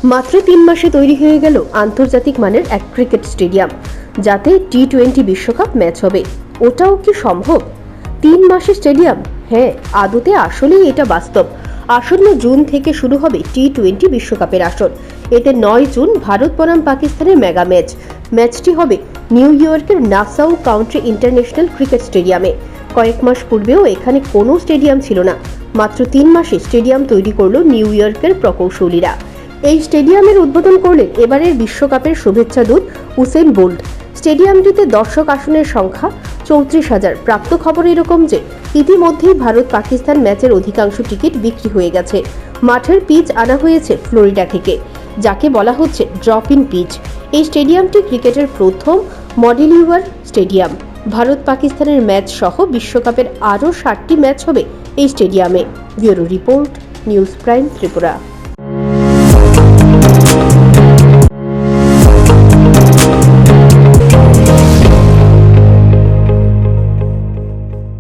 মাত্র 3 মাসে তৈরি হয়ে গেল আন্তর্জাতিক মানের এক ক্রিকেট স্টেডিয়াম, যাতে টি-20 বিশ্বকাপ ম্যাচ হবে। ওটাও কি সম্ভব? 3 মাসে স্টেডিয়াম? হ্যাঁ, আদতে আসলেই এটা বাস্তব। আসন্ন জুন থেকে শুরু হবে টি-20 বিশ্বকাপের আসর। এতে 9 জুন ভারত বনাম পাকিস্তানের মেগা ম্যাচ। ম্যাচটি হবে নিউ ইয়র্কের নাসাউ কাউন্টি ইন্টারন্যাশনাল ক্রিকেট স্টেডিয়ামে। কয়েক মাস পূর্বেও এখানে কোনো স্টেডিয়াম ছিল না। মাত্র 3 মাসে স্টেডিয়াম তৈরি করল নিউ ইয়র্কের প্রকৌশলীরা। এই স্টেডিয়ামের উদ্বোধন করলেন এবারের বিশ্বকাপের শুভেচ্ছা দূত উসেন বোল্ট। স্টেডিয়ামটিতে দর্শক আসনের সংখ্যা 34,000। প্রাপ্ত খবর এরকম যে ইতিমধ্যেই ভারত পাকিস্তান ম্যাচের অধিকাংশ টিকিট বিক্রি হয়ে গেছে। মাঠের পিচ আনা হয়েছে ফ্লোরিডা থেকে, যাকে বলা হচ্ছে ড্রপ ইন পিচ। এই স্টেডিয়ামটি ক্রিকেটের প্রথম মডুলার স্টেডিয়াম। ভারত পাকিস্তানের ম্যাচ সহ বিশ্বকাপের আরও 7টি ম্যাচ হবে এই স্টেডিয়ামে। Bureau report, news prime Tripura.